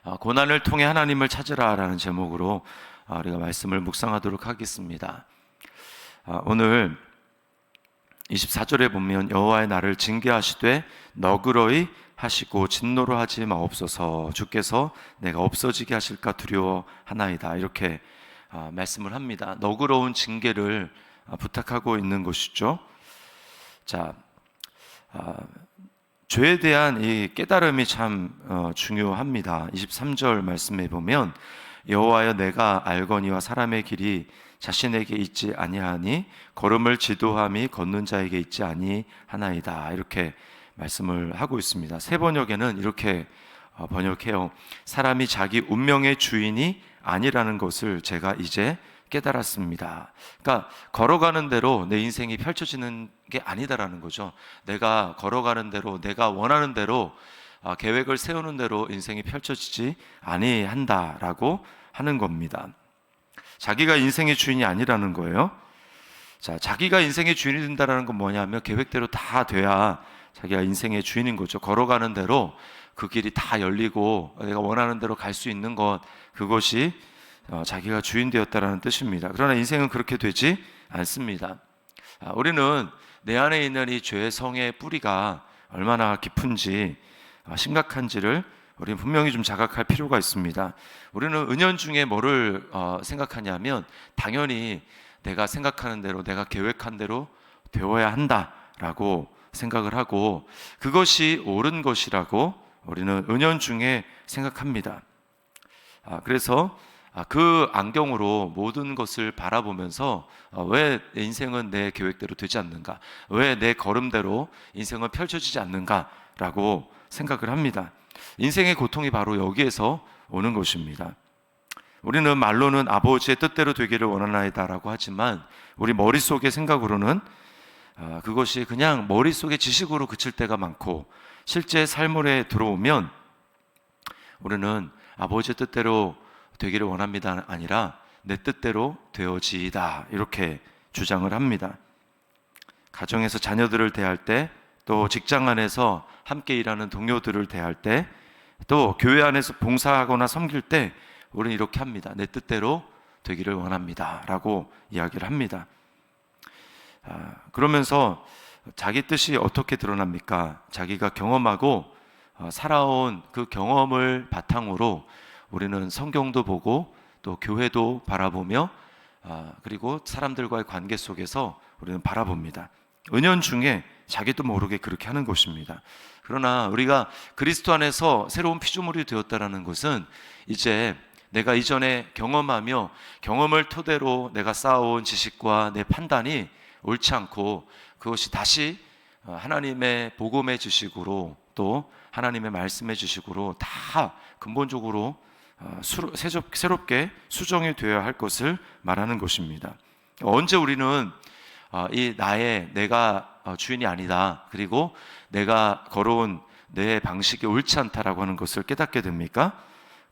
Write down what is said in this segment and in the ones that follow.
고난을 통해 하나님을 찾으라라는 제목으로 우리가 말씀을 묵상하도록 하겠습니다. 오늘 24절에 보면 여호와의 나를 징계하시되 너그러이 하시고 진노로 하지 마옵소서. 주께서 내가 없어지게 하실까 두려워하나이다. 이렇게 말씀을 합니다. 너그러운 징계를 부탁하고 있는 것이죠. 자, 죄에 대한 이 깨달음이 참 중요합니다. 23절 말씀에 보면 여호와여 내가 알거니와 사람의 길이 자신에게 있지 아니하니 걸음을 지도함이 걷는 자에게 있지 아니하나이다. 이렇게 말씀을 하고 있습니다. 새 번역에는 이렇게 번역해요. 사람이 자기 운명의 주인이 아니라는 것을 제가 이제 깨달았습니다. 그러니까 걸어가는 대로 내 인생이 펼쳐지는 게 아니다라는 거죠. 내가 걸어가는 대로, 내가 원하는 대로, 계획을 세우는 대로 인생이 펼쳐지지 아니한다라고 하는 겁니다. 자기가 인생의 주인이 아니라는 거예요. 자, 자기가 인생의 주인이 된다는 건 뭐냐면 계획대로 다 돼야 자기가 인생의 주인인 거죠. 걸어가는 대로 그 길이 다 열리고 내가 원하는 대로 갈 수 있는 것, 그것이 자기가 주인 되었다라는 뜻입니다. 그러나 인생은 그렇게 되지 않습니다. 우리는 내 안에 있는 이 죄의 성의 뿌리가 얼마나 깊은지, 심각한지를 우리는 분명히 좀 자각할 필요가 있습니다. 우리는 은연중에 뭐를 생각하냐면 당연히 내가 생각하는 대로, 내가 계획한 대로 되어야 한다라고 생각을 하고 그것이 옳은 것이라고 우리는 은연중에 생각합니다. 그래서 그 안경으로 모든 것을 바라보면서 왜 내 인생은 내 계획대로 되지 않는가, 왜 내 걸음대로 인생은 펼쳐지지 않는가라고 생각을 합니다. 인생의 고통이 바로 여기에서 오는 것입니다. 우리는 말로는 아버지의 뜻대로 되기를 원하나이다라고 하지만 우리 머릿속의 생각으로는 그것이 그냥 머릿속의 지식으로 그칠 때가 많고 실제 삶에 들어오면 우리는 아버지의 뜻대로 되기를 원합니다 아니라 내 뜻대로 되어지이다 이렇게 주장을 합니다. 가정에서 자녀들을 대할 때, 또 직장 안에서 함께 일하는 동료들을 대할 때, 또 교회 안에서 봉사하거나 섬길 때 우리는 이렇게 합니다. 내 뜻대로 되기를 원합니다 라고 이야기를 합니다. 그러면서 자기 뜻이 어떻게 드러납니까? 자기가 경험하고 살아온 그 경험을 바탕으로 우리는 성경도 보고 또 교회도 바라보며 그리고 사람들과의 관계 속에서 우리는 바라봅니다. 은연중에 자기도 모르게 그렇게 하는 것입니다. 그러나 우리가 그리스도 안에서 새로운 피조물이 되었다는 것은 이제 내가 이전에 경험하며 경험을 토대로 내가 쌓아온 지식과 내 판단이 옳지 않고 그것이 다시 하나님의 복음의 지식으로 또 하나님의 말씀의 지식으로 다 근본적으로 새롭게 수정이 되어야 할 것을 말하는 것입니다. 언제 우리는 내가 주인이 아니다, 그리고 내가 걸어온 내 방식이 옳지 않다라고 하는 것을 깨닫게 됩니까?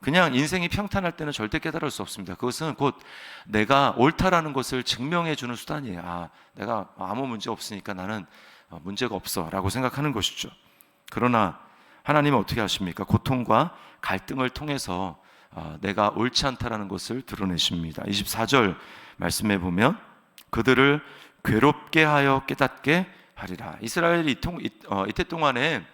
그냥 인생이 평탄할 때는 절대 깨달을 수 없습니다. 그것은 곧 내가 옳다라는 것을 증명해 주는 수단이에요. 내가 아무 문제 없으니까 나는 문제가 없어 라고 생각하는 것이죠. 그러나 하나님은 어떻게 하십니까? 고통과 갈등을 통해서 내가 옳지 않다라는 것을 드러내십니다. 24절 말씀에 보면 그들을 괴롭게 하여 깨닫게 하리라. 이스라엘이 이때 동안에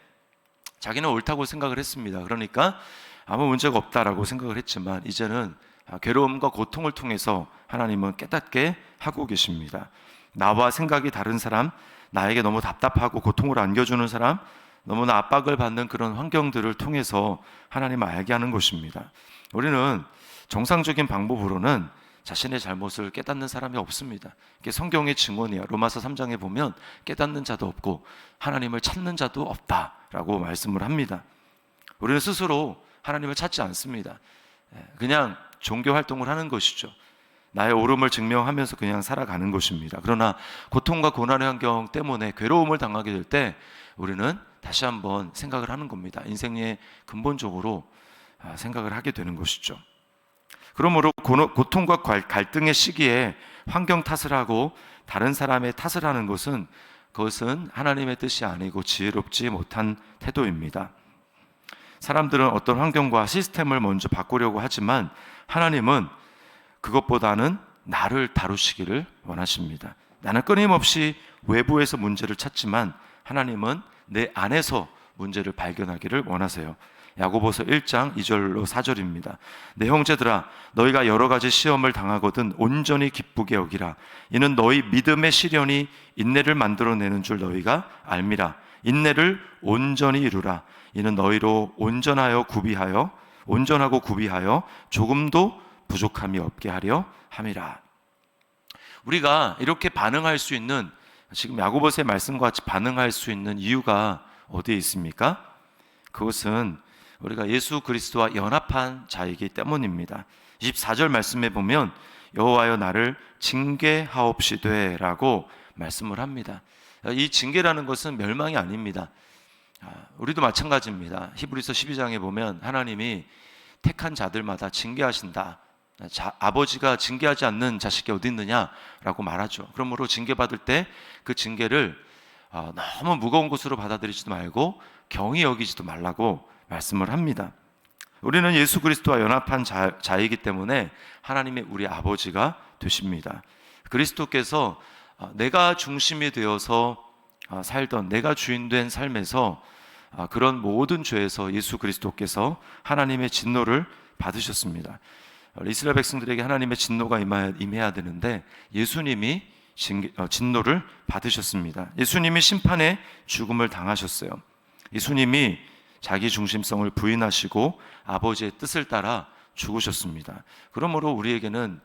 자기는 옳다고 생각을 했습니다. 그러니까 아무 문제가 없다라고 생각을 했지만 이제는 괴로움과 고통을 통해서 하나님은 깨닫게 하고 계십니다. 나와 생각이 다른 사람, 나에게 너무 답답하고 고통을 안겨주는 사람, 너무나 압박을 받는 그런 환경들을 통해서 하나님을 알게 하는 것입니다. 우리는 정상적인 방법으로는 자신의 잘못을 깨닫는 사람이 없습니다. 이게 성경의 증언이야. 로마서 3장에 보면 깨닫는 자도 없고 하나님을 찾는 자도 없다라고 말씀을 합니다. 우리는 스스로 하나님을 찾지 않습니다. 그냥 종교 활동을 하는 것이죠. 나의 옳음을 증명하면서 그냥 살아가는 것입니다. 그러나 고통과 고난의 환경 때문에 괴로움을 당하게 될 때 우리는 다시 한번 생각을 하는 겁니다. 인생의 근본적으로 생각을 하게 되는 것이죠. 그러므로 고통과 갈등의 시기에 환경 탓을 하고 다른 사람의 탓을 하는 것은 그것은 하나님의 뜻이 아니고 지혜롭지 못한 태도입니다. 사람들은 어떤 환경과 시스템을 먼저 바꾸려고 하지만 하나님은 그것보다는 나를 다루시기를 원하십니다. 나는 끊임없이 외부에서 문제를 찾지만 하나님은 내 안에서 문제를 발견하기를 원하세요. 야고보서 1장 2절로 4절입니다. 내 형제들아, 너희가 여러 가지 시험을 당하거든 온전히 기쁘게 여기라. 이는 너희 믿음의 시련이 인내를 만들어내는 줄 너희가 알미라. 인내를 온전히 이루라. 이는 너희로 온전하고 구비하여 조금도 부족함이 없게 하려 함이라. 우리가 이렇게 반응할 수 있는, 지금 야고보서의 말씀과 같이 반응할 수 있는 이유가 어디에 있습니까? 그것은 우리가 예수 그리스도와 연합한 자이기 때문입니다. 24절 말씀에 보면 여호와여 나를 징계하옵시되 라고 말씀을 합니다. 이 징계라는 것은 멸망이 아닙니다. 우리도 마찬가지입니다. 히브리서 12장에 보면 하나님이 택한 자들마다 징계하신다. 아버지가 징계하지 않는 자식이 어디 있느냐라고 말하죠. 그러므로 징계받을 때 그 징계를 너무 무거운 것으로 받아들이지도 말고 경히 여기지도 말라고 말씀을 합니다. 우리는 예수 그리스도와 연합한 자이기 때문에 하나님의 우리 아버지가 되십니다. 그리스도께서 내가 중심이 되어서 살던, 내가 주인된 삶에서 그런 모든 죄에서 예수 그리스도께서 하나님의 진노를 받으셨습니다. 이스라엘 백성들에게 하나님의 진노가 임해야 되는데 예수님이 진노를 받으셨습니다. 예수님이 심판의 죽음을 당하셨어요. 예수님이 자기 중심성을 부인하시고 아버지의 뜻을 따라 죽으셨습니다. 그러므로 우리에게는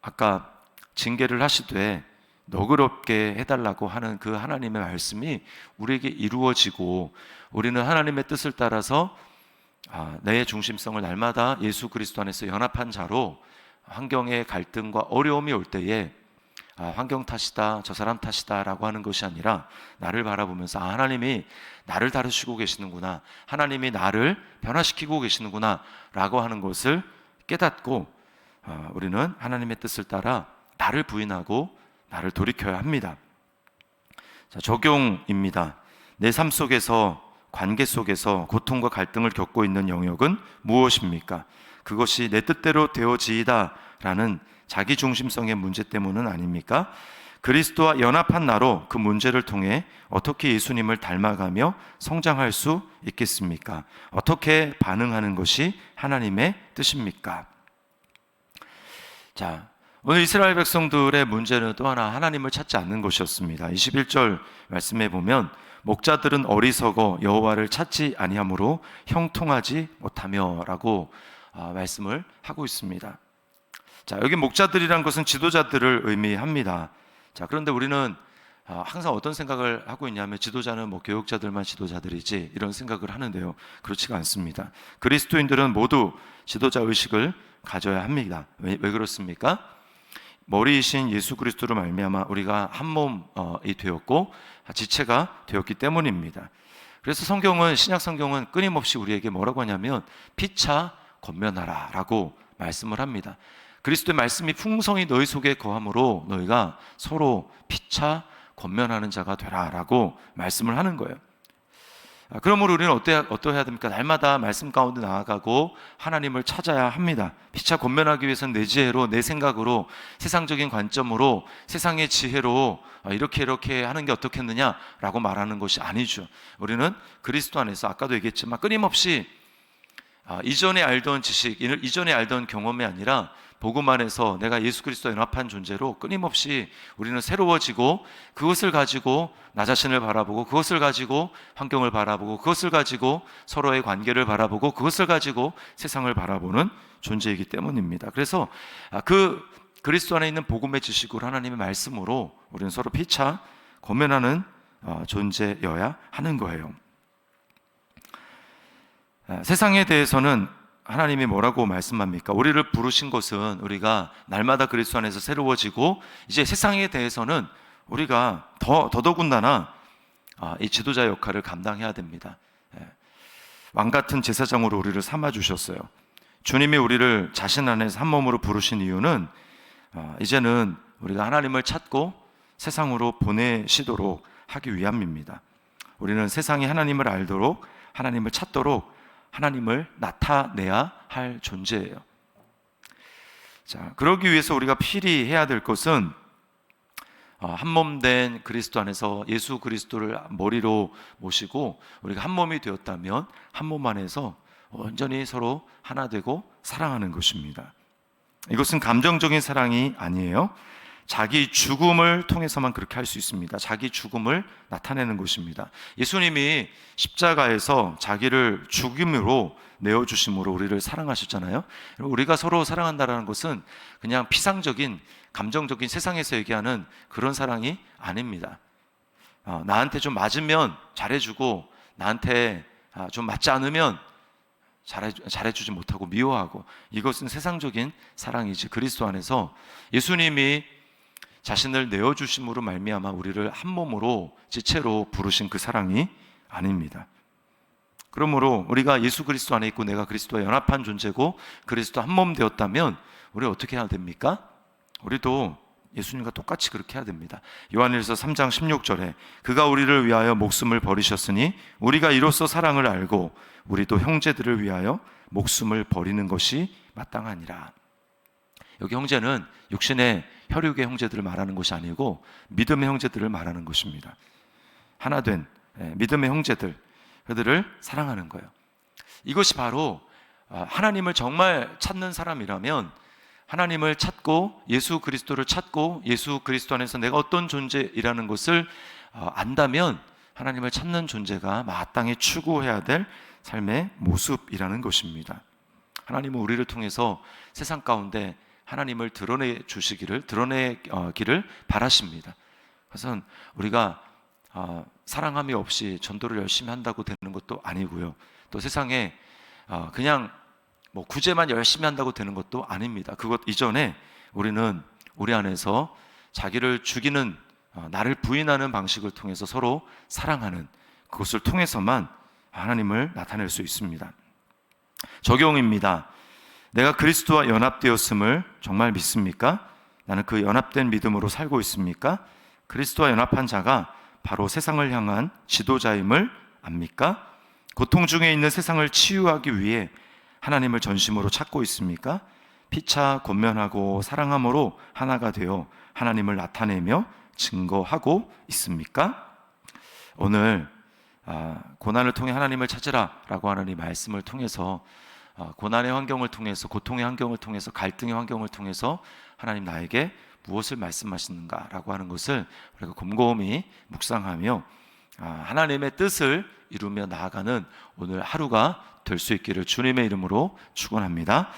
아까 징계를 하시되 너그럽게 해달라고 하는 그 하나님의 말씀이 우리에게 이루어지고 우리는 하나님의 뜻을 따라서 내 중심성을 날마다 예수 그리스도 안에서 연합한 자로 환경의 갈등과 어려움이 올 때에 환경 탓이다, 저 사람 탓이다 라고 하는 것이 아니라 나를 바라보면서 하나님이 나를 다루시고 계시는구나, 하나님이 나를 변화시키고 계시는구나 라고 하는 것을 깨닫고 우리는 하나님의 뜻을 따라 나를 부인하고 나를 돌이켜야 합니다. 자, 적용입니다. 내 삶 속에서, 관계 속에서 고통과 갈등을 겪고 있는 영역은 무엇입니까? 그것이 내 뜻대로 되어지이다 라는 자기중심성의 문제 때문은 아닙니까? 그리스도와 연합한 나로 그 문제를 통해 어떻게 예수님을 닮아가며 성장할 수 있겠습니까? 어떻게 반응하는 것이 하나님의 뜻입니까? 자, 오늘 이스라엘 백성들의 문제는 또 하나 하나님을 찾지 않는 것이었습니다. 21절 말씀에 보면 목자들은 어리석어 여호와를 찾지 아니하므로 형통하지 못하며 라고 말씀을 하고 있습니다. 자, 여기 목자들이란 것은 지도자들을 의미합니다. 자, 그런데 우리는 항상 어떤 생각을 하고 있냐면 지도자는 교육자들만 지도자들이지 이런 생각을 하는데요. 그렇지가 않습니다. 그리스도인들은 모두 지도자 의식을 가져야 합니다. 왜 그렇습니까? 머리이신 예수 그리스도로 말미암아 우리가 한 몸이 되었고 지체가 되었기 때문입니다. 그래서 신약 성경은 끊임없이 우리에게 뭐라고 하냐면 피차 권면하라 라고 말씀을 합니다. 그리스도의 말씀이 풍성히 너희 속에 거함으로 너희가 서로 피차 권면하는 자가 되라 라고 말씀을 하는 거예요. 그러므로 우리는 어떠해야 됩니까? 날마다 말씀 가운데 나아가고 하나님을 찾아야 합니다. 피차 권면하기 위해서는 내 지혜로, 내 생각으로, 세상적인 관점으로, 세상의 지혜로 이렇게 하는 게 어떻겠느냐라고 말하는 것이 아니죠. 우리는 그리스도 안에서 아까도 얘기했지만 끊임없이 이전에 알던 지식, 이전에 알던 경험이 아니라 복음 안에서 내가 예수 그리스도와 연합한 존재로 끊임없이 우리는 새로워지고 그것을 가지고 나 자신을 바라보고 그것을 가지고 환경을 바라보고 그것을 가지고 서로의 관계를 바라보고 그것을 가지고 세상을 바라보는 존재이기 때문입니다. 그래서 그 그리스도 안에 있는 복음의 지식으로 하나님의 말씀으로 우리는 서로 피차 권면하는 존재여야 하는 거예요. 세상에 대해서는 하나님이 뭐라고 말씀합니까? 우리를 부르신 것은 우리가 날마다 그리스도 안에서 새로워지고 이제 세상에 대해서는 우리가 더더군다나 이 지도자 역할을 감당해야 됩니다. 왕 같은 제사장으로 우리를 삼아주셨어요. 주님이 우리를 자신 안에서 한 몸으로 부르신 이유는 이제는 우리가 하나님을 찾고 세상으로 보내시도록 하기 위함입니다. 우리는 세상이 하나님을 알도록 하나님을 찾도록 하나님을 나타내야 할 존재예요. 자, 그러기 위해서 우리가 필히 해야 될 것은 한 몸 된 그리스도 안에서 예수 그리스도를 머리로 모시고 우리가 한 몸이 되었다면 한 몸 안에서 온전히 서로 하나 되고 사랑하는 것입니다. 이것은 감정적인 사랑이 아니에요. 자기 죽음을 통해서만 그렇게 할 수 있습니다. 자기 죽음을 나타내는 것입니다. 예수님이 십자가에서 자기를 죽임으로 내어주심으로 우리를 사랑하셨잖아요. 우리가 서로 사랑한다는 것은 그냥 피상적인 감정적인 세상에서 얘기하는 그런 사랑이 아닙니다. 나한테 좀 맞으면 잘해주고 나한테 좀 맞지 않으면 잘해주지 못하고 미워하고, 이것은 세상적인 사랑이지 그리스도 안에서 예수님이 자신을 내어주심으로 말미암아 우리를 한 몸으로 지체로 부르신 그 사랑이 아닙니다. 그러므로 우리가 예수 그리스도 안에 있고 내가 그리스도와 연합한 존재고 그리스도 한 몸 되었다면 우리 어떻게 해야 됩니까? 우리도 예수님과 똑같이 그렇게 해야 됩니다. 요한일서 3장 16절에 그가 우리를 위하여 목숨을 버리셨으니 우리가 이로써 사랑을 알고 우리도 형제들을 위하여 목숨을 버리는 것이 마땅하니라. 여기 형제는 육신의 혈육의 형제들을 말하는 것이 아니고 믿음의 형제들을 말하는 것입니다. 하나된 믿음의 형제들, 그들을 사랑하는 거예요. 이것이 바로 하나님을 정말 찾는 사람이라면, 하나님을 찾고 예수 그리스도를 찾고 예수 그리스도 안에서 내가 어떤 존재이라는 것을 안다면 하나님을 찾는 존재가 마땅히 추구해야 될 삶의 모습이라는 것입니다. 하나님은 우리를 통해서 세상 가운데 하나님을 드러내 주시기를, 드러내기를 바라십니다. 그래서 우리가 사랑함이 없이 전도를 열심히 한다고 되는 것도 아니고요. 또 세상에 그냥 구제만 열심히 한다고 되는 것도 아닙니다. 그것 이전에 우리는 우리 안에서 자기를 죽이는, 나를 부인하는 방식을 통해서 서로 사랑하는 그것을 통해서만 하나님을 나타낼 수 있습니다. 적용입니다. 내가 그리스도와 연합되었음을 정말 믿습니까? 나는 그 연합된 믿음으로 살고 있습니까? 그리스도와 연합한 자가 바로 세상을 향한 지도자임을 압니까? 고통 중에 있는 세상을 치유하기 위해 하나님을 전심으로 찾고 있습니까? 피차 권면하고 사랑함으로 하나가 되어 하나님을 나타내며 증거하고 있습니까? 오늘 고난을 통해 하나님을 찾으라 라고 하는 이 말씀을 통해서 고난의 환경을 통해서, 고통의 환경을 통해서, 갈등의 환경을 통해서 하나님 나에게 무엇을 말씀하시는가 라고 하는 것을 우리가 곰곰이 묵상하며 하나님의 뜻을 이루며 나아가는 오늘 하루가 될 수 있기를 주님의 이름으로 축원합니다.